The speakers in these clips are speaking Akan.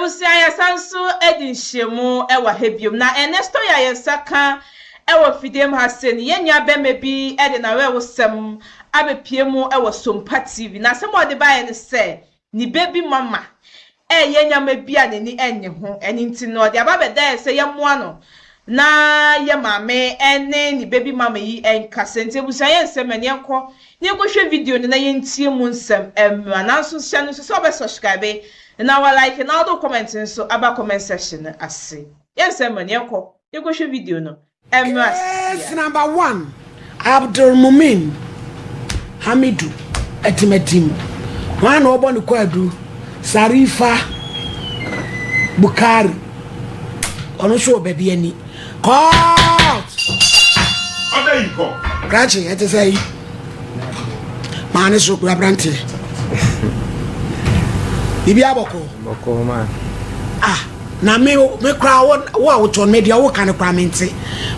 Ebusia ya sanso edin shemu ewa hebium na enesto ya yesaka ewa fidem hasen yenya bemebi edina we wosem abepiemu ewa Sompa TV na sem ode bae ne se ni baby mama yenya mebia ne ni enye ho eni nti no de ababe da se yemoa no na ye mame ene ni baby mama yi enkase nti ebusia ye nsem ene enko ni gohwe video ne na yentie mu nsem ananso hye no so be subscribe na wa like na do comment so aba comment section ase yes ene enko ni gohwe video no yes, number 1 Abdul Mumin Hamidu Etimetim one obon kwadu Sarifa Bukari ono show baby ani court there you go grachi et say man so kura brante bibi aboko man na me kra wo ton media wo kan kra mente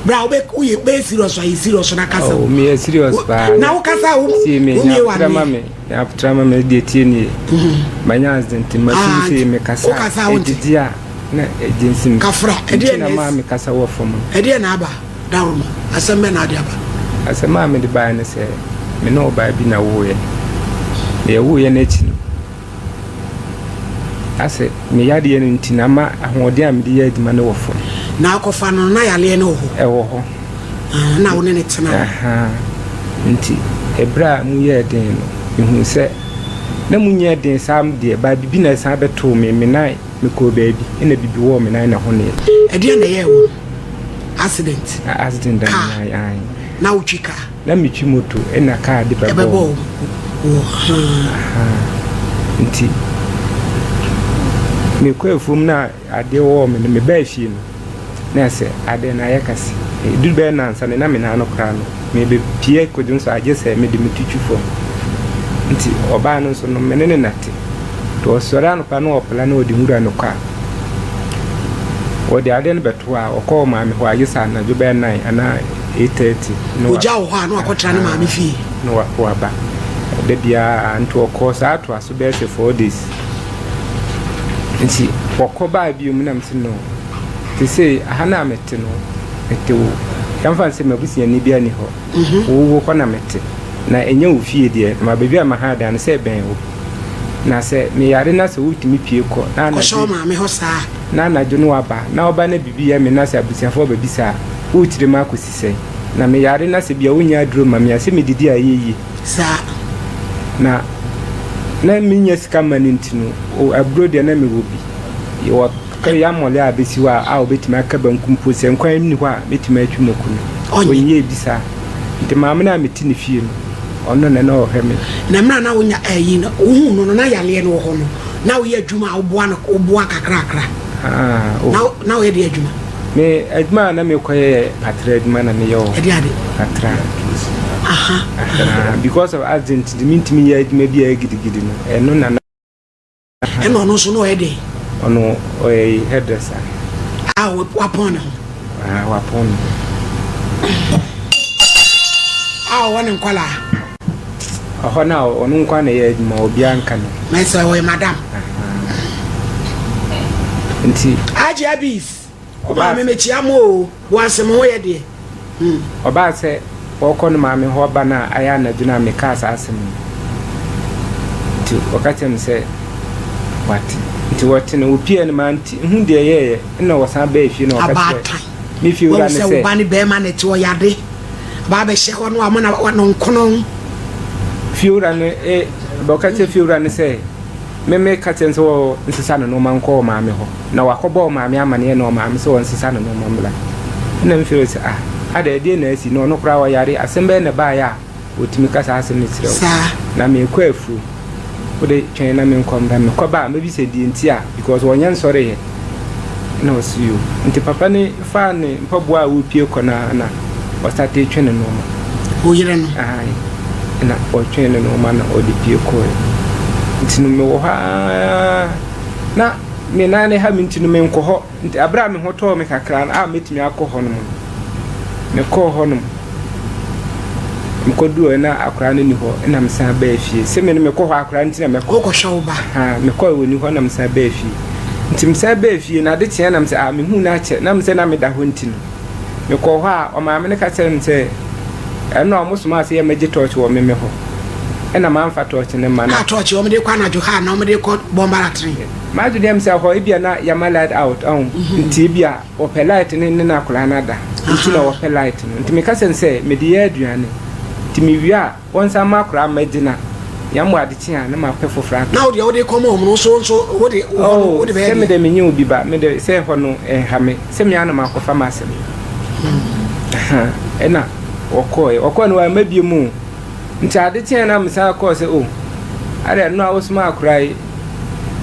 bra wo be serious or serious na kasa oh me serious ba na wo kasa wo me wa me after me dey tie ni manya accident ma fi me kasa edia na agency kafra edia na ma me kasa wo fom edia na aba dawo asem na ade aba asem ma me de ba ne se me no ba bi na wo ye na chi ase me yade ye ntina ma ahode am de ye adima ne wofo na akofa no na yale ne ho ewo ho na wo ne tena nti ebra mu ye den no ehun se na mu nye den sam de ba bibi na san beto me nai me ko baabi ina bibi wo me nai na ho ne ede na ye wo accident da nai na uchika na mi twi moto ina car de bebo nti me ko efum na ade wo me ba fie no na se ade na yakase du be na nsa na me na no kra no me be pie ko dun so age se me de metutwu fo nti oba no so no me ne nate to sora no pa no opla na odi hura no kwa odi ade no beto a okọ ma me ho age sa na ju be nan ana 8:30 no oja wo ha no akotra na ma me fie no wa ba de bia anto okọ sa ato aso be se 4 days nti wakoba bi mu na mtino te say ahana mete no etewo yamfa se mabusia ni bia ni ho wo ko na mete na enya wo fie de ma bebi ama ha da na se ben wo na se me yare na se wutimi pie ko na na so ma me ho sa na na jo no aba na oba na bibi ya me na se abusia fo ba bisa wutire ma ko sise na me yare na se bia wonya aduro ma me ase me didi ayeyi sa na minya sika manintino o abro de na me wobi yo ka ya mole abesiwa a obetima aka bankumpo se nkwan ni ho a betima atwumoku onye ebisa nti maame na meti ne fie no ono na na oheme na mra na wonya ayi no ohu no na yale no ho no na wo ye adwuma oboa kakrakra na wo ye de adwuma me adwuma na me koye patra adwuma na me yo ade patra because of accident the mintimi ya adwuma bi a gidigidi no eno na eno no so no ede ono oye hairdresser wapon wapon won nkwala na onu nkwa na ya adwuma obi anka no me say we madam nti aje abis oba me mechi amo wansem ho ye de oba se okon maame ho ba na aya na duna me ka asasem nti okatem se what nti what na opie na manti hu de ye na wosan ba efi na okatem mi fi ura ne se wo ba ni be ma ne ti o yade ba be she ho no amana no nkono fi ura ne ba okatem fi ura ne se me katen so nsisa no manko maame ho na wakobo maame amane na maame so nsisa no mamla na mi fi se ada de na asi no kra wa yare asembe na ba ya otimi kasa asem ni tire na me kwa afu ode twen na me nkom da me kwa ba me bi se di ntia because wonye nsore he na osu nti papa ni fa ni mpaboa a wo pie ko na wasate twen no ma oyire no na o twen no ma na odi pie ko nti no me wo ha na me na ne ha minti no me nko ho nti abra me ho to me kakra na metimi akọ ho no me call honum mkodu na akra ne ni ho na msa ba afie se me call akra ntina me call ko show ba me call woni ho na msa ba afie Tim say be fie na de tie na me say me hu na che na me say na me da ho ntino me ko ho a o ma me ne ka tell me say eno omosoma say me je torch wo me ho ena man fa torch ne man na torch wo me de kwa na jo ha na me de ko bomba tree ma ju dem say ho ibia na ya light out nti bia o pe light ne na kula na da nti na o pe light nti me ka say me de ya aduane nti me wi a won sa ma kura magina ya mo ade tia na ma pe fofra na wo de come home no so wo de be me de me nyu bi ba me de say ho no ha me say me ana ma ko fa ma sem ena okoy no wa mabie mu nti ade tia na me sa ko say o ade no a osuma akurai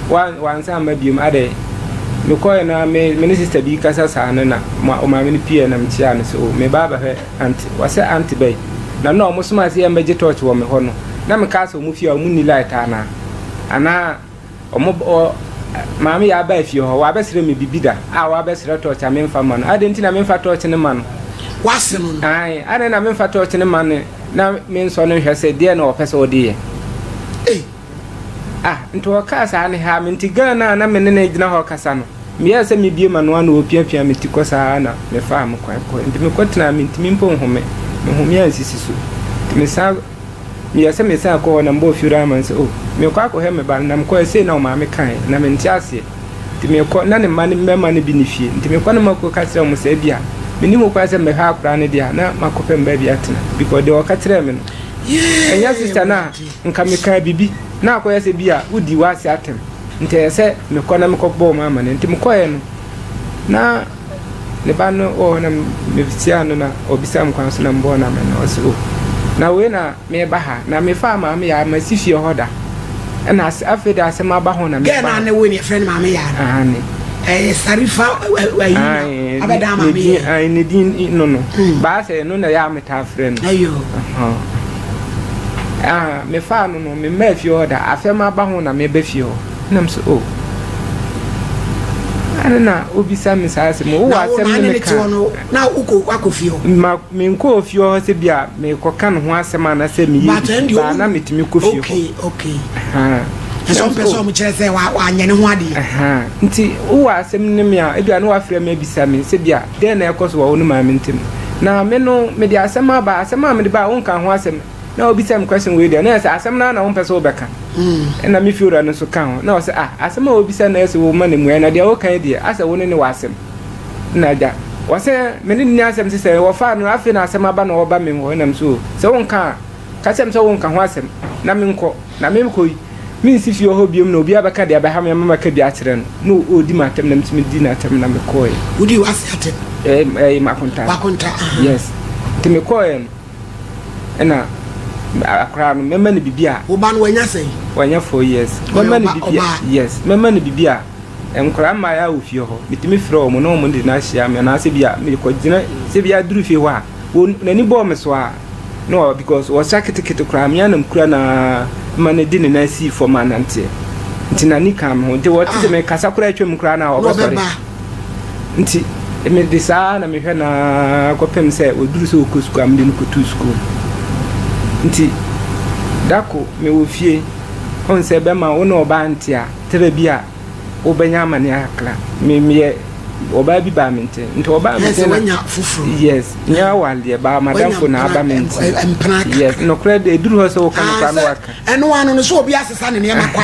wan sa mabie mu ade me koy na me sister bi kasa sa na o ma me pie na me tia no so me baba he anti wase anti bay na no osuma say meje torch wo me ho no na me ka so mu fie o mu ni light ana o maami ya ba fie ho wa besere me bibida wa besere torch a me mfa man ade nti na me mfa torch ne man wasem ai ade na me mfa torch ne man na me nso no hwese de na o pese o de nto ka sa ne ha me nti Ghana na me ne gina ho kasa no me ya se me bie ma no ana o piapia me ti ko sa na me fa am kwa ko nti me kwetena me nti me mpo home me home ansisi so me sa me ya se me sa ko na mbo fiura man se me kwa ko he me ba na me ko se na o ma me kan na me nti ase nti me ko na ne ma ne mema ne bi ne fie nti me ko na mako ka tire mo se bia me ni mo kwa se me ha akra ne dia na makope mba bia tena because de o ka tire me no enya sister na nka me ka bibi na ko yese bia udi wase atem nti ese me ko na me ko bo mama ne nti me ko ye no na ne ba no na me bisia no na obisa m kwan so na mbo na me no so na we na me ba ha na me fa ma me ya ma sifie hoda na afeda asema ba ho na me ba na we ne friend ma me ya ne sarifa ayi abeda ma me ai ne din no ba se no na ya me ta friend ayo me fa no me ma fie hoda afema ba ho na me ba fie ho na mso na obisa me sa se mo wa asem ne ka na uko akofie ho ma me nko ofie ho se bia me ko kan ho asem na se me yi ba na metimi ko fie ho okay so person mo kire se wa anyane ho ade nti wa asem ne me a bia na wa frɛ me bisa me se bia den na ekoso wa wonu ma me ntim na me no me di asem aba asem a me di ba won kan ho asem na obisa me question we dia na se asem na won pese obeka na me fiura no so kan na o se asem a obisa na ese wo ma ne mu na dia o kan dia asa wo ne wasem na ja o se me ne ni asem se wo fa no afi na asem aba na wo ba me ho na mso se won kan ka sem se won kan ho asem na me nko na me ko mi si fi ho biem na obi abaka dia ba ha me mama ka dia kire no odi matem na mtimi di na atem na me koy odi wase atem makonta yes te me koy na akra no mema ne bibia wo ba no wanya sei wanya 4 years mema ne bibia yes mema ne bibia enkra ma ya ofie ho mitimi frɛ o mo no mo ndi na hia me na se bia me ko gina se bia duru fie ho a nani bo me so a no because was sakete kra me anam kura na mane di ne na si for manante nti na ni kam ho de what se me kasa kura atwam kra na o sorry nti me de sa na me hwɛ na kopem se oduru se okosuku am de no kotu school nti dako me wo fie on se be ma wo no ba ntia tere bia wo benya mane akla me oba bi ba mente nti oba mente wanya fufuru yes nya wale ba madam fo na aba mente yes no credit eduru ho se wo kan kwa no waka eno anu no so obi asesa ne ma kwa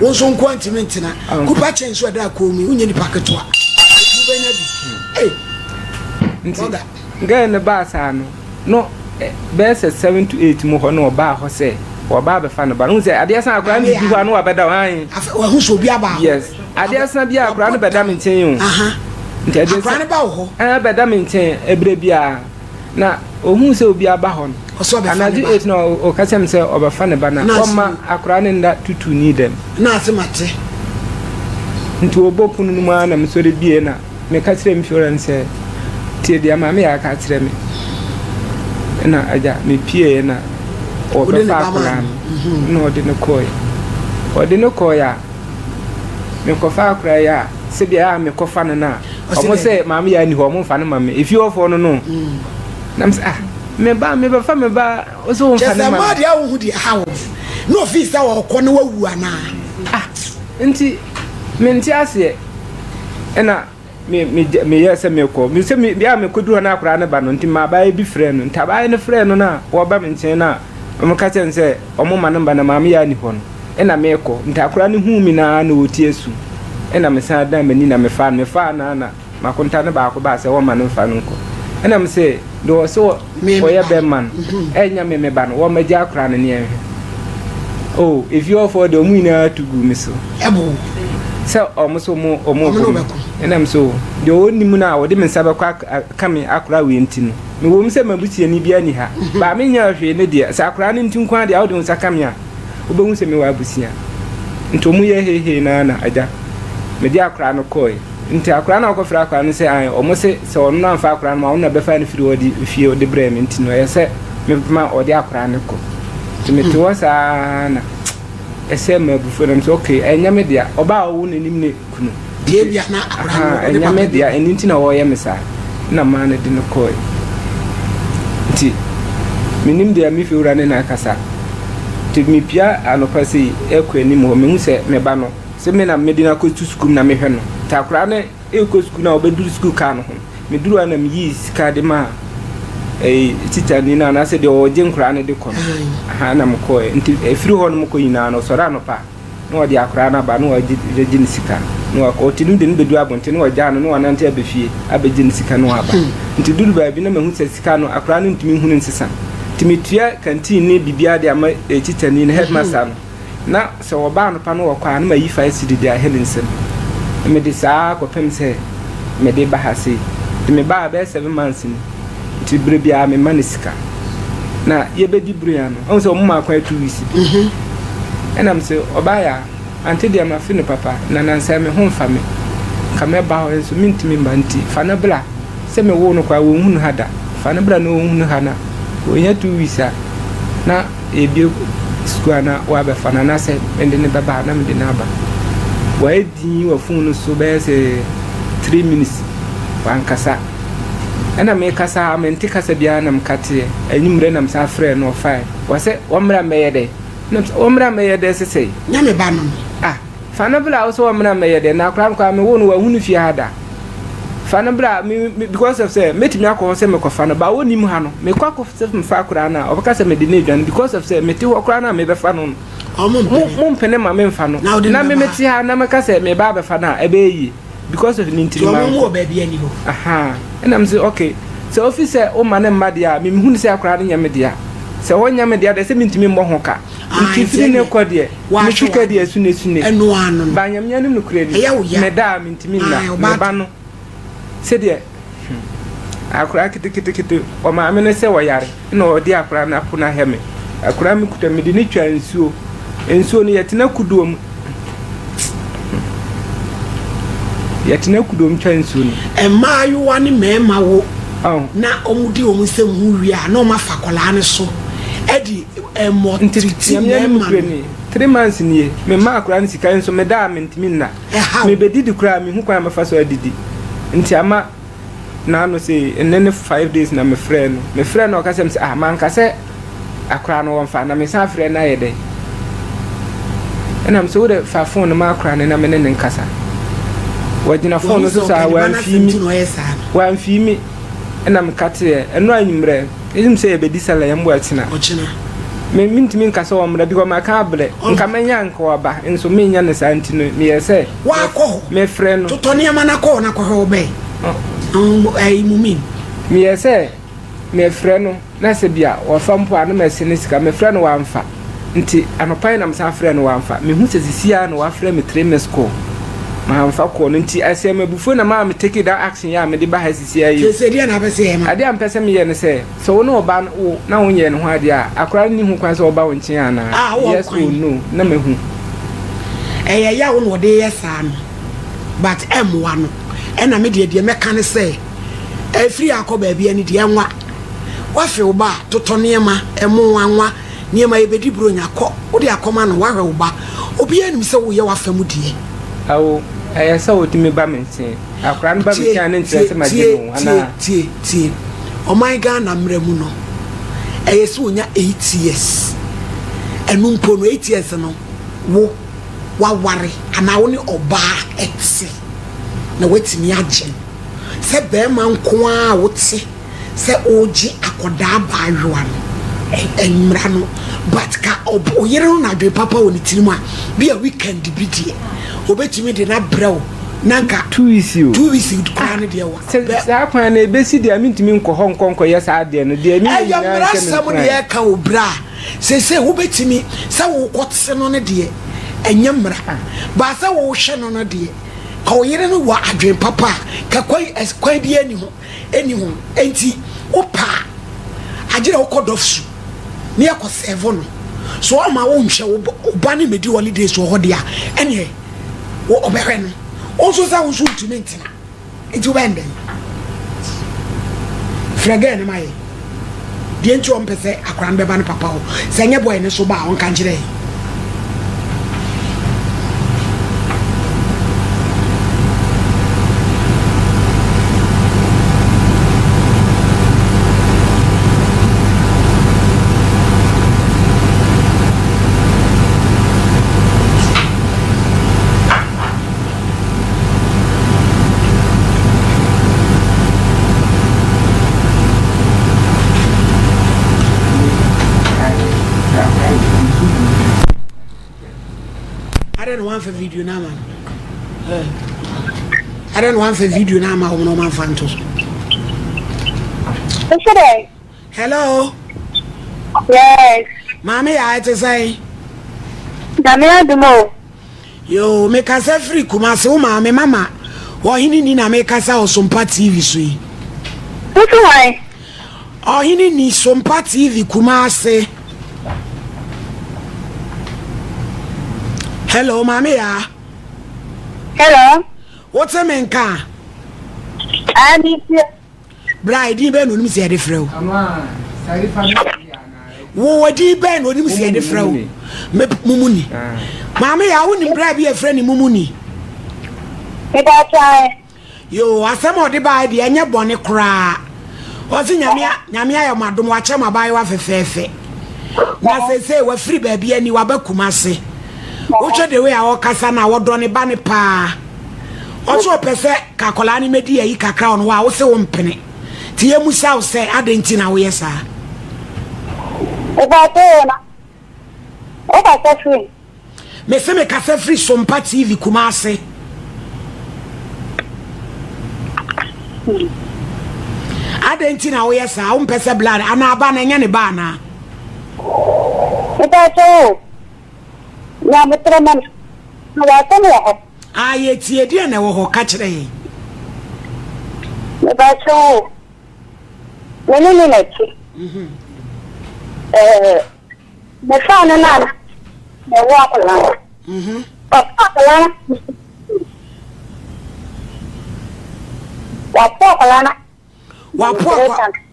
wo so nko antimenti na kupa chen so da ko mi unye ni paketo a wo benya bi nti ga ne ba sa no bese 7 to 8 mu ho no ba ho se oba be fa no ba no se ade asa akura ni bi ho no abeda wan wa hu so obi aba yes ade asa bi akura no beda menten yo nti ade akura ne ba ho beda menten ebre bia na ohun se obi aba ho no anadu 8 no o ka sem se oba fa ne ba na o ma akura ne nda tutu ni dem na asemate nti obopunu no ma na msore bie na me ka kire mfiora se tie dia ma me ya ka kire me na aja me pie na o be fa akura no odi no koya me ko fa akura ya se bia me ko fa na o mo se ma me ya ni ho mo fa na ma me if you ofo no na me ba fa me ba o so fa na ma dia wo hu di ha wo no office wa ko na wawu ana nti me nti ase ena me yes me ko me se me bia me koduru na akora ne ba no nti ma ba bi frɛ no nta ba ne frɛ no na wo ba me nchen na o ka chen se o mo ma no ba na ma me ya ni ho no ena me ko nta akora ne hu mi na na wotie su ena me sa da mani na me fa na makonta ne ba ko ba se wo ma no fa no ko ena me se do so o ye be man enya me ba no wo ma ja akora ne ne oh if you offer the muina to go me so ebo so almost omo and I'm so the only muna or dem saba kame akura we ntino me wo mse mabutie ni bia ni ha ba me nya hwe ne de sa akura ne ntin kwa de a wo sakame a obehu se me wa abusia nto mu ye hehe na aja me de akura no koi nti akura na okofra akura no se an omo se ono na fa akura no ma ono be fa ne firi odi fie odi bre me ntino ye se me ma odi akura ne ko timeti wasa na ese mabufu na mse okay enya me dia oba wo ne nim ne kunu die bia na akura enya me dia enti na wo ye mesa na ma na de no koi nti minim dia mi fiura ne na kasa ti mi pia anopasi ekwa ni mo me hu se me ba no se me na medina ko tu school na me hwe no ta akura ne ekwa school na obeduru school ka no ho me duru ana mi yi sika de ma tita ni na se de o jenkura ne de ko ha na mko nti efiri ho no mko yina no sora no pa no de akura na ba no je ni sika no ko tinu de ni bedu abonte no ja no no nante abefie abeje ni sika no aba nti duru ba bi na mahu se sika no akura no ntimi hu ni nsesa timitua kantin ni bibia de ama tita ni headmaster no na se wo ba no pa no kwa na ma yi fa esi de a helinsem me de sa ko pem se me de ba ha se me ba 7 months ni ti brebia me manisika na ye be di bria no on se o mma kwa 2 weeks enam se obaya ante dia ma finu papa na nansa me ho mfa me ka me ba ho so mintimi mbanti fa na bla se me wo no kwa wo hunu hada fa na bla no wo hunu hana wo nya 2 weeks na e bi skuana wa be fa na se ende ne baba na me de na ba wa edi wa funu so be se 3 minutes wa nkasa ana me kasa amenti kasa bia na mkate enyumre na msa frɛ no fa wase omra meyede na omra meyede sesei nya me ba no fana bla so omra meyede na kram kwa me wonu wa hunu fi hada fana bla because of say metimi akọ se me kofa no ba woni mu ha no me kwakọ se me fa kura na obaka se me de na edwan because of say meti wo kura na me be fa no mo mpene ma me mfa no na me meti ha na me ka se me ba be fa na ebe yi because of ninti ma mo ba bia ni ho and I'm say okay so officer o man mma dia me hu ni say akora ne nyame dia se wo nyame dia de se mintimi mbo ho ka ntifiri ne ko de me twika de asune eno ano ba nyame nyanim no kura ni me da mintimi na me ba no se de akora kiti o ma me ne se wo yare na o de akora na puna heme akora me kuta me de ni twa ensuo no yetena kuduom yetina kudom chansu ni emayu wani mema wo na omudi omusem hu wi a na o mafa kola ne so edi emotriti mema 3 months ni me ma akura ni sika nso me da mentimi na me bedidi kura me hu kwa mafa so adidi nti ama na no say enene 5 days na me friend no ka sem say man ka se akura no won fa na me sa friend na yede enam so de fa phone ma akura ne na me ne nkasa wajina phone so sa wan fimi ena mkate eno anyimre edim se ebedi sala yambo atina me mintimi nkasa wo mra bi ko maka abre nka menya nka oba enso menya ne santino me yese wa ko me friend to toni amana ko na ko hobe ai mumin me yese me friend na se bia wo fampo anu mesene sika me friend wa mfa nti anopai na msa friend wa mfa me hu se sisia no wa friend me 3 mesko ma fa ko no nti ase mabufu na ma me take that action ya me de ba hasisi ayi se dia na pese e ma ade am pese me ye ne se so wo no ba na wo ye ne ho ade a akora ni hu kwan se wo ba wo nchen ana yes or no na me hu ya wo no de yes an but m1 no e na me de me kan se e free akoba bia ni de enwa wa fe wo ba totone ma emu anwa niema ebedi bro nya ko wo de akoma no wa hwe wo ba obi anim se wo ye wa famu die awo ayasa wotimi ba mense akra no ba me kan ntre se mageno ana tie oh my god na mremu no ayese onya 8 years enu mpo no 8 years no wo wa ware ana wo ni oba etse na wetimi agye se be ma nko a wote se oji akoda baaywa no enmra no but ka oyere no na dwe papa woni tirimu a bi a weekend bi die obetimi de na brew nanka 2 weeks kwa ne de wa sa kwa na ebesi de amintimi nko honkonko yes ade no de mi nyina ke sam de ka obra se obetimi se wo kwotse no ne de enyemra ba se wo hwe no de ka oyere no wa adwen papa ka kwai bi eni ho enti opa agire okodofsu ne yakoseve no so ama wo nhwe oba ne medi holidays wo hodia ene wo obehwe no also sa wo suit mentina enti wende frage ne mai die nti ompese akran beba ne papa ho se nye boy ne so ba won kan kire for video na man I don't want for video na ma no man fantos hello yes mama ya ite say Damia dumo yo me kasa free kuma se o mama wo hini ni na me kasa o Sompa TV so yi who why o hini ni Sompa TV kuma se hello mama ya hello what's a menka ani bride be no nim se de frɛ ama sari fa wo wadi be no nim se de frɛ me mumuni mama ya wo nim bride be frɛ ni mumuni e da try yo asem odi ba de enye bone kra o se nyame ya madom wa che mabai wa fefefe na se wa free ba bia ni wa ba kumase Uche de we a okasa na wodo ne ba ne pa. Ocho pese kakola ni medi yi kakra ono wa wo se wo mpene. Ti ye musa wo se adenti na wo yesa. E ba to na. O ba se free. Me se me ka se free Sompa TV Kumase. Adenti na wo yesa, wo mpese blood ana aba na nya ne ba na. E ba to na mutraman no wa to no aye tie die na wo ho ka kire yi me ba to ni na chi me fa na na me wa ko la papa ko la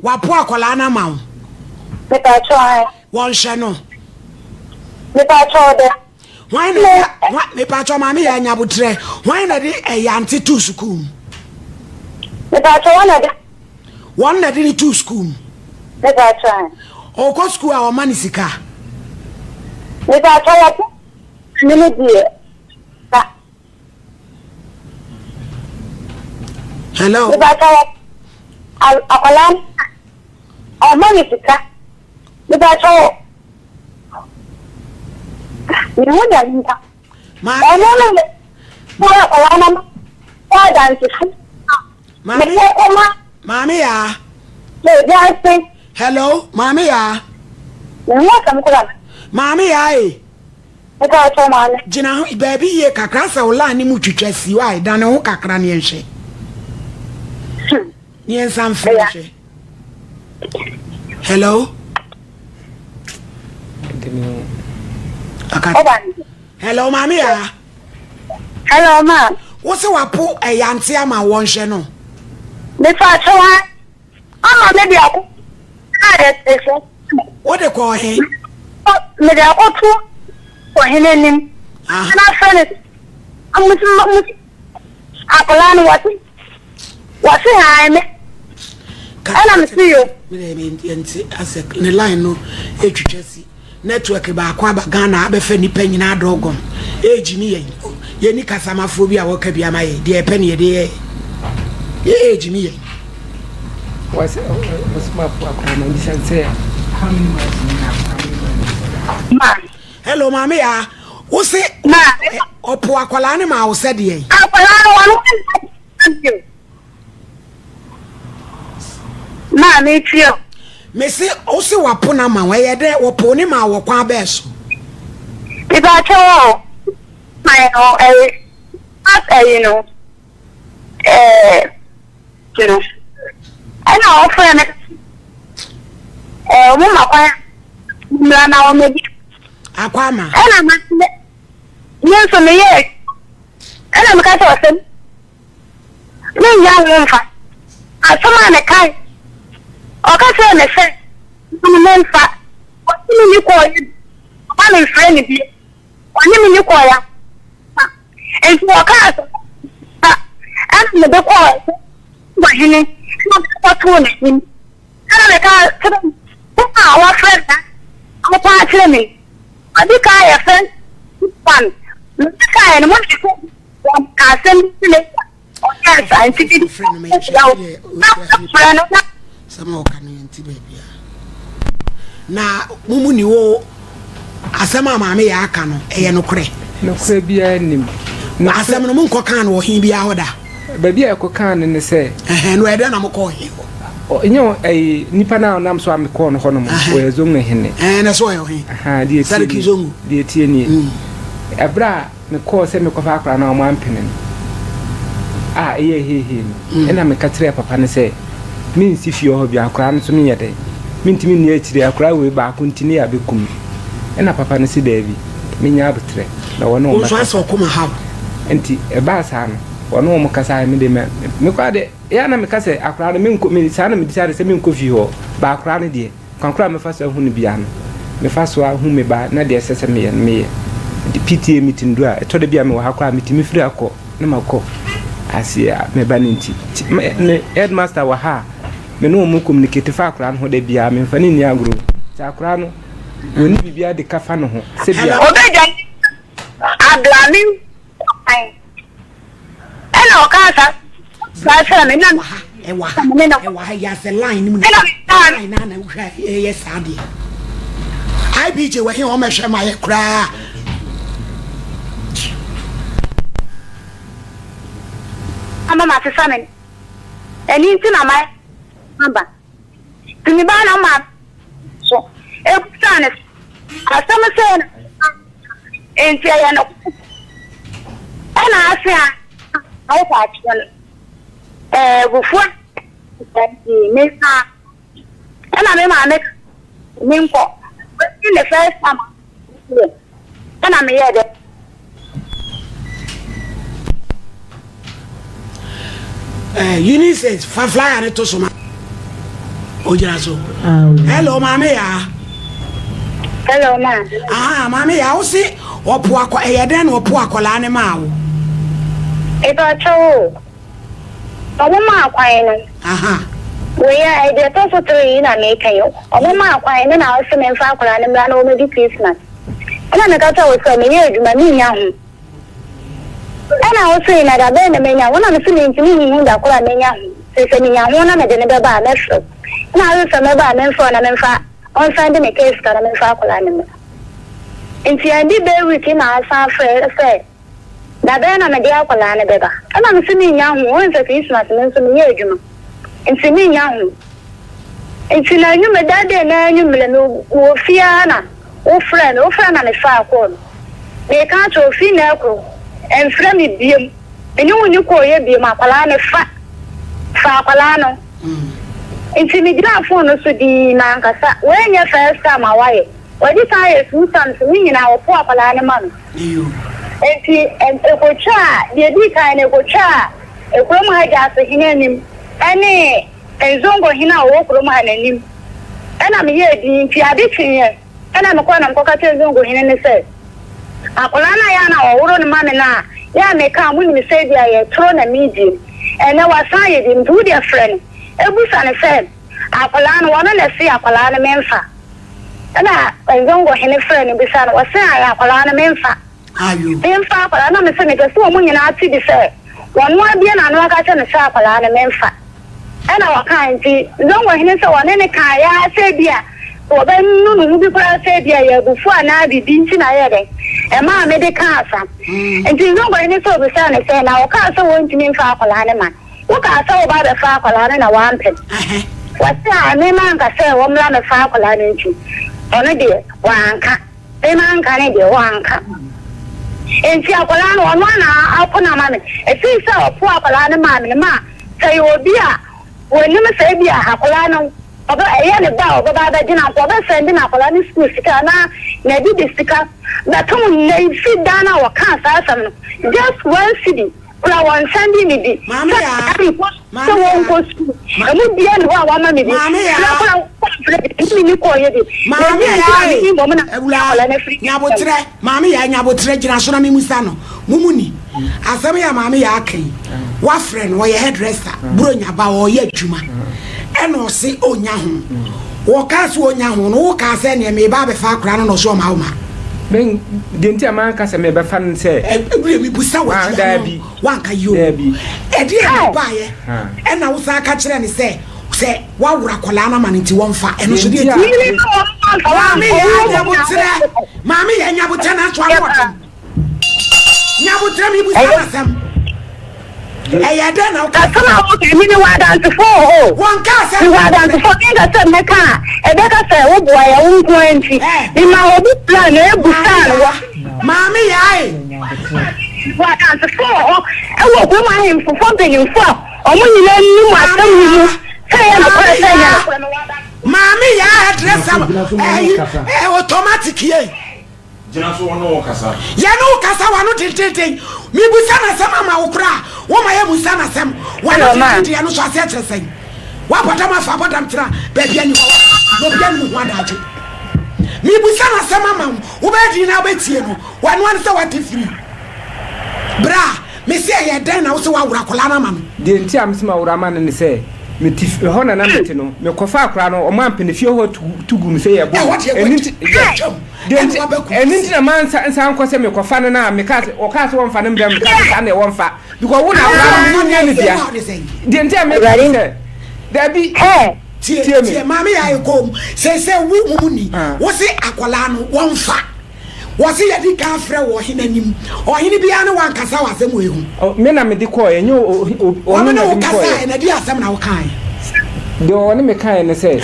wa po akola na ma me ba to ai won hye no me ba to de why na me pa cho mama ya nya butre why na de anti to school me ba to one na de to school me ba to o ko school a o mani sika me ba to wa ni me die ba hello me ba to akolan o mani sika me ba to ni mo da nta ma no mo akolan ma dance mama ya dancing hello mama ya mo kam ko la mama ya e ka to ma le jina ho baby ye kakra sa ola ni mu twitwa si wa da ne ho kakra ne enhwe ni ensam frenche hello hello mama ya hello ma wo se wapo eyanti ama wonhwe no me fa to ha ama me dia ko are so wo de ko he me dia ko tu ko helenim na fene amusi akola no wati ha me ana me see you me enti asek ne line no etwitwa si network ba kwa ba Ghana abefa nipa nyina dogon ejimi yen ye ni kasamafo bi a wo ka bi ama ye de epe ne de ye age mi ye was my akwana bi say how many months Ma. Hello mama ya wo se Ma. opo akwala ne ma wo se de ye Akwala no thank you. Ma me tio. me se o se wapo na ma we ye de opo ne ma wo kwa be so Iba cho my no you know you know I know friend mama kwa mwana o mebi akwama ana ma yes so me ye ana me ka so sem me ya wo mfa asoma ne kai o ka se ne se me mfa o ni ko yi ba me friend bi oni mi ko ya en so ka so ana me be ko ba hene no ko to ne ni ana me ka so wa friend na ko pa tire me adi ka ya friend pan me ka ya mo ko ka sem ni o ya sa ntidi friend me ya friend na sama o kan nti baby na mumu ni wo asema maame ya aka no eye no kure bia nim asema no mun ko kan wo hin bia hoda ba bia ko kan ne se no ede na mo ko hin nyo nipa na nam so am ko no ho no mo we zongu hene na so yo hin die sarki zongu die tie ni ebra me ko se me ko fa akra na o man penen eye he ena me katre papa ne se min si fie ho bia akra no so me yede min timi ni akire akra we ba ko ntini ya bekum ena papa ne si David minya abetre na wono o so aso ko ma ha enti e ba sa no wono mo kasa me de me kwa de ya na me kasa akra no min ko mi sa na me disare se min ko fi ho ba akra no de kwankra me fa so hu ne bia no me fa so hu me ba na de sese me ye di PTA meeting do a to de bia me wa akra meeting me firi akọ na makọ asia me ba nti ne headmaster wa ha me no mo communicate fa akra no de bia me fa ni agro ta akra no woni bibia de kafa no ho se bia obeja ablami eno kasa sa me na ewa ya se line ni mu na na hwa yes ade IBJ we he o me hwe ma ye kra ama ma se samen eni nti na mai amba tuni ba na ma so ekutsane asama sena enti ya no ana afia ai pa chiano bufua mesa ana me ma me ninko in the first time ana me yede Unices fa flyer ne to so ma ojira so hello mama ya hello ma mama ya o si opo akọ eyeden opo akola ne ma wo eba cho omo ma akwan no we ya ide to so 3 na me kan yo omo ma akwan ne na o se me fa akola ne bra na o me di Christmas ana me ka ta o se me ye aduma mi nya ho ana o se na da be na me nya wona me se me ntimi ni hu da akola me nya ho se me nya ho na me de ne be ba na so na o se me ba me fo na me fa on find me case ka na me fa akola ne me enti andi be wiki na asa fe da be na me de akola ne be ba ana me se me nya ho on se Christmas me so me ye aduma enti me nya ho enti na nyu me da de na nyu me no wo fia na wo friend na me fa akọ me ka to fi na akọ en friend mi biem eni woni ko ye biem akola ne fa akola no enti me gira phone no so di na nkasa we nya first time awaye wadi ta ye su sam so ni na wo po akola ne man enti ko cha de di kai ne ko cha e ko ma ja so hinanim ene enzongo hina wo ko ma nanim ana me ye di nti ade twen ana me ko na mko ka enzongo hina ne se akola na ya na wo ne ma me na ya me ka mu ni se dia ye tro na medium ene wasa ye di mdu dia friend ebusa ne se akola na wona na se akola na memfa ana enzongo hina friend bisa na wasa ya akola na memfa ayo memfa akwala na me se me so mo nyina ati bi se wonu abia na no aka che ne sa akwala na memfa ana wakan ti zon wa hine se wone ne ka ya se bia wo ba nunu bi kwa se bia ya bufu ana bi nti na ye den e ma me de ka asa enti zon wa hine se obi sa ne se na wo ka se wo ntimi mfa akwala ne ma wo ka se wo ba be fa akwala ne na wampem wasi a me man ka se wo mla me fa akwala ne nti ono de wanka me man ka ne de wanka enti akwala no ono na akona ma me e fi se opo akwala ne ma me ma sai obi a woni me sai bia akwala no oba eya ne ba oba ba gina ko oba send na akwala ni school sika na di de sika na to na fi dana wa kan sa asam no just one city kula one send ni di mama ya so won ko school amu bia ne wa ma me di na kula ni ko ye di mama ya ni mo na akwala na free nyabotre mama ya nyabotre gina so na me musa no mumuni asam ya mama ya akan wa friend wo ye hairdresser bro nyaba wo ye adwuma eno se onya ho wo ka so onya ho no wo ka se ne me ba be fa akra no so ma wo ma ben denti ama ka se me be fa n se ebure mi busa wo da bi wan ka yo da bi e di e ba ye e na wo sa ka kire ne se wa wura kola na manenti won fa eno so di mami ya nyabutre na so awoto nyabutre mi busa na sam eya da na ka sama o ke mi ni wa dan to fo wan ka se wa dan to fo kinga se me ka e be ka se wo boa ya wo 20 ni ma obi plan e busan wa mami ya wa dan to fo e wo ko ma him fo be ni fo o mo ni le ni mu atam ni mu se ya no ko se ya mami ya dress automatic ye jina so wono kasa ya no kasa wano tententen mi busa na sama ma wokra wo ma ya busa na sam wano tententen ya no so ase atresen wa pata ma fa pata mtra ba bia ni wo bia ni ho adaje mi busa na sama ma wo ba di na ba tie no wano an se wate free bra me se ya den na wo se wa wura kola na ma no de nti am se ma wura ma ne se me tif ho na na meti no me kofa akra no o man penefie ho tugum se ye bo enti na man san ko se me kofa no na me ka o ka se won fa ne mbem ka na won fa because wo na akra no nya ne dia de enti am se da bi tie mama ya ko se wu mumuni wo se akola no won fa wo se ye di ka frɛ wo hinanim o hini bia no wan kasa wa asem ehu me na me di ko enyo o me na wo kasa na di asem na wo kan de o ne me kan ne se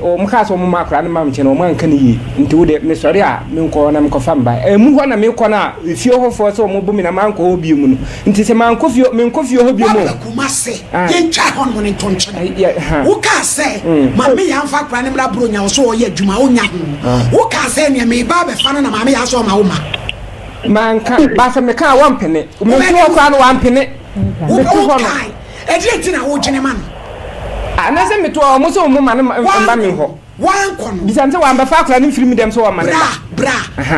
o mka so mo makra ne mam chene o man kan yi nti wo de me sori a me nko na me ko famba mu ho na me ko na fie ho fo so mo bu mi na man ko ho bi mu no nti se man ko fie me nko fie ho bi mu kuma se ye ncha ho no ne tonche wo ka se ma me ya mfa kra ne mra bro nya so o ye adwuma o nya ho wo ka se ne me ba be fa na ma me ya so ma wo ma man ka ba se me ka wan pene me fie kra no wan pene wo ho no e di enti na wo gene man anase meto o mo so mo ma mba me ho wan kono bisante wan ba fa akra ne firi mi dem so wa ma ne bra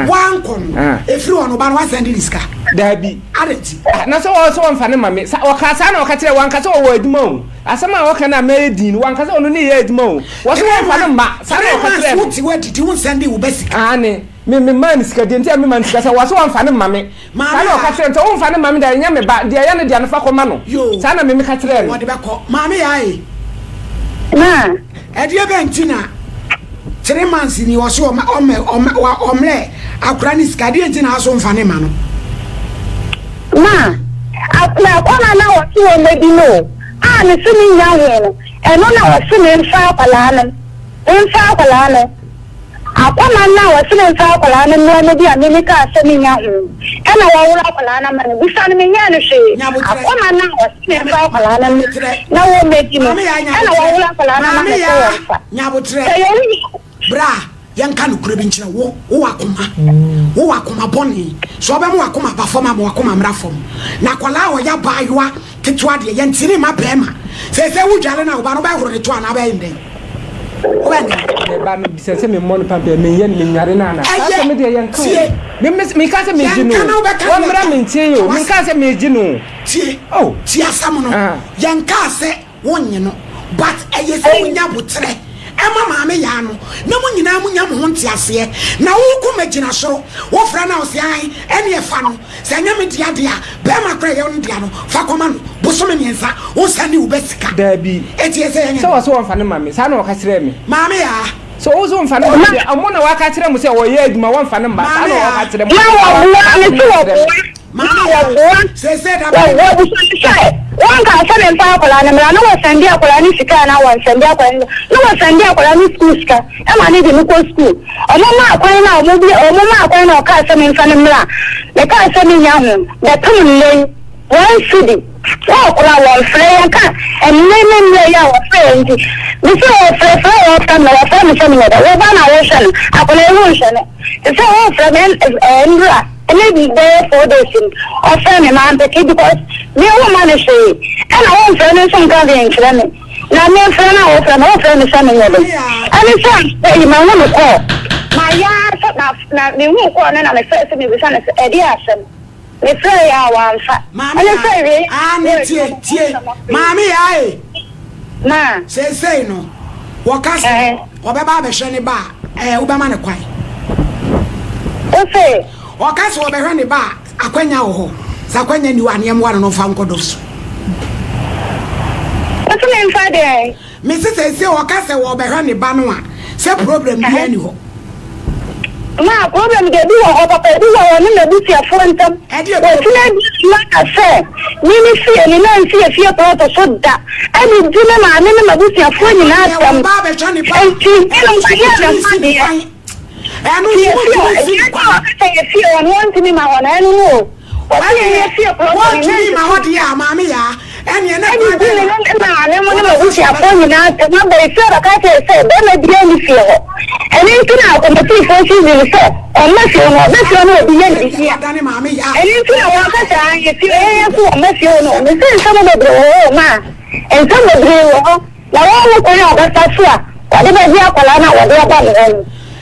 wan kono e firi wono ba no wa send riska da bi arenti na so o so won fa ne ma me o ka sa na o ka kire wan ka so o aduma o asema o ka na me din wan ka so no ne ye aduma o wo so won fa ne ma sa na o ka kire wo ti wadi ti won send wo basika ne me man sika de ntia me man sika sa wo so won fa ne ma me sa na o ka kire nto won fa ne ma me da nya me ba de ya ne de na fa ko ma no sa na me ka kire no wo de be ko ma me ya na edie bentina 3 months ni wo so omle akura ni skadi entina aso mfane ma no na akura kona na wo ti wo medi no ne sini nya he no eno na wo sini mfa akwala no akona na wo sini mfa akwala no no medi a me ka sini nya he ena wo wura akwala na ma no bisa ne nya no hwe akona na wo sini mfa akwala no na wo medi no ena wo wura akwala na ma no nyabotre bra yanka no kure bi nkyira wo akoma boni so oba mo akoma performa mo akoma mra fom na kwala wo ya baaywa ketwa de yentini ma bema se wudwale na oba no ba horo ne to ana ba yende o ba ne ba me bisa se me mon pampe me yen me nyare na na ka me de yanka me ka se me jinu wo mra me ntie yo me ka se me jinu tie tie asam no yanka se wonye no but eye se wonya botre Emma Mamma Yano, no one in Amunyam Hontiasia, now who come at Soro, what Franos Yai, any Fano, Sanyamitia, Bema Crayon Diano, Facoman, Bosomaniansa, who send you Bessica. There be 8 years. So I saw one for the mammy, Sano Casremi. Mamma. So also on Fanny, I'm one of our catcher and say, oh, yeah, my one fan, but I don't want to say that one can send in Papalan, and I know what Sandia Polani Sican, I want Sandia, no one Sandia Polani school, and I need to go school. A mama, when I will be a mama, when I can't send in Fanamla, the car sending young, the common one city. Oh, our friend, and name our friend. Before our family, ocean, upon evolution. It's all from Andra, and maybe there 4 days or family man, because we all manage to and our own friend is some guardian. Now, my friend, our friend is something. And it's that you might want to call. My yard, not the new corner, and I said to me, the son is Eddie. Me say our Mammy, I ma say no. Wakas Obaba Shani Bar, Ubamana Quai. Okay, Wakas Oberani Bar, Aquena Ho, Saquena, you and Yam one of Fancodos. What's the name Friday? Mrs. Say Wakas Oberani Banua, say problem anyway. Ma problem get do over do on the bush phone them. Like I said, Mimi see and you see a few part of soda. I mean, do my name of bush phone in us. And you feel on one to me, my one, I don't know. I feel what to me, my hot ya, mammy, and you're not doing it. I want to wish you phone in us. And nobody said, I can't say, then I begin to feel. And anything out of the people she's say, unless you know, this one will be any here. And anything I want to say, if you unless you know, this is some of the man. And some of the now all the way out of that swap, whatever the Apolana was about.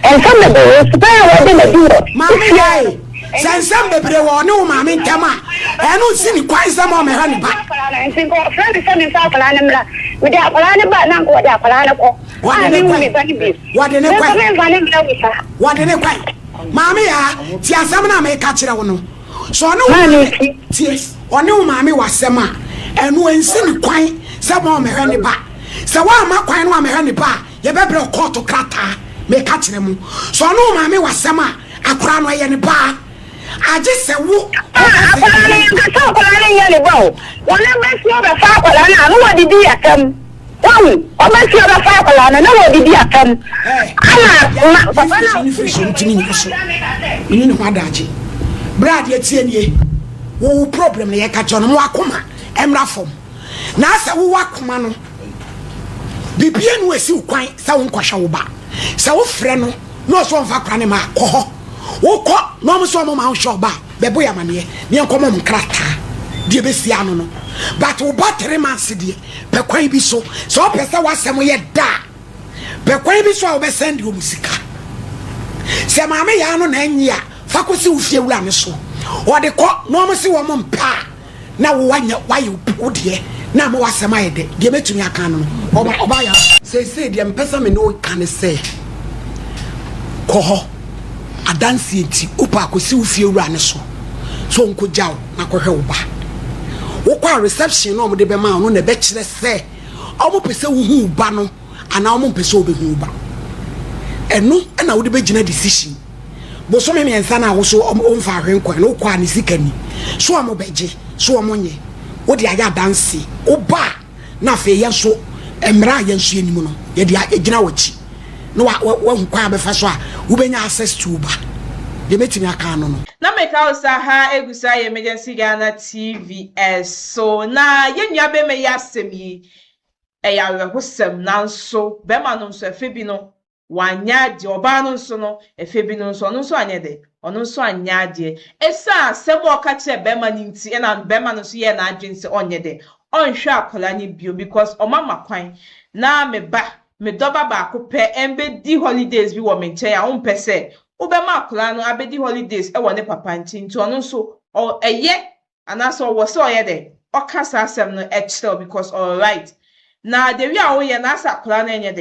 And some of the spare what they do. Mammy, send some of the no mammy, come on. I don't see quite some of my honey back. I think our friend is sending South Carolina with the Apolana, but not what the Apolana. What in a quite? Mammy, Tiasamana may catch it on. So no, yes, or no, mammy was Sama, and when sin quite some more honey back. So why am I quite one honey back? You better call to Crata, may catch them. So no, mammy was Sama, a crown way any bar. I just said, who? I'm what did you come? One, I must hear the fire and nobody did come. Brad, yet see who problem ye catch on Wakuma, Emra from. Nasa Wakumano. The piano was so quite sound quashoba. So, friend, no swan for Cranima, oh, oh, no, so mamma shoba, the boy amania, near common crata, dear Bessiano. But who battery man city, Pequay be so Pesa was some yet da. Pequay be so I'll send you musica. Say, Mamma Yano Nanya, Facusi with you run so. Or the court, no mercy woman pa. Now, why you put here? Now, was a my day, give it to me a canon. Or my Obaya say, the Empesa me no can say. Coho, a dancing tea, Upa could see if you run so. So, Uncle Jow, Nakohoba. Wokwa reception no de be ma no na be kire se omo pese hu ba no ana omo pese obehu ba enu na wo de be gina decision bo so me ensa na wo so omfa hwenkwa no kwa ne sikani so omo beje so omo nye wo de aya dance oba na fe ye so emra ye nso enimu no ye de gina wachi no wa nkwa be fa so a wo benya access to ba de metimi aka no no na meka osa ha egusa emergency Ghana TVS so na yenua be me yasem yi ya wehosem nanso be ma no nso efebi no wanya de oba no nso no efebi no nso anye de ono nso anya de esa asem oka che be ma ninti na be ma no nso ye na adwense onye de onhwe akola ni bio because omama kwan na me doba ba ko pe embe di holidays bi wo me nche ya on pese Ubema akola no abedi holidays e wone papa nti ono so o eye anaso wo so ye de okasa asem no e chill because all right na de wi a wo ye na asa akora na enye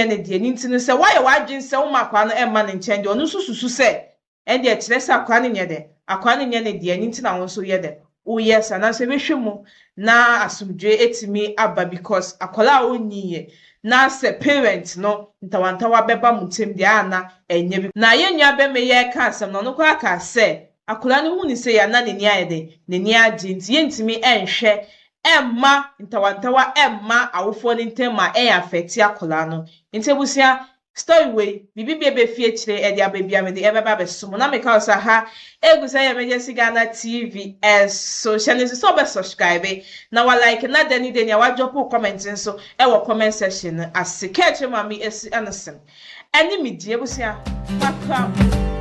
ne de ninti no se why wadwin se wo makwa no emma ne nchen de onu sususu se ende e kire se akora ne nye de akora ne nye ne de ninti na wo so ye de wo yes na se behwemu na asumdwe etimi aba because akora a onyiye na se parent no ntawantawa beba mutem de ana enye bi na ye nua be me ye ka asem no no kwa ka se akora ne hu ni se ya na ne nia ye de ne nia agi nti ye ntimi enhwe emma ntawantawa emma awofo ni ntema affect akora no ntebusia story we bibi be fie kire e dia babia me de e beba be sumo na me ka osa ha egusa ya Emergency Ghana TV so channel so be subscribe na wa like na dani ya wa drop comment so e wo comment section as catch mami esi anesem eni mi die busia makra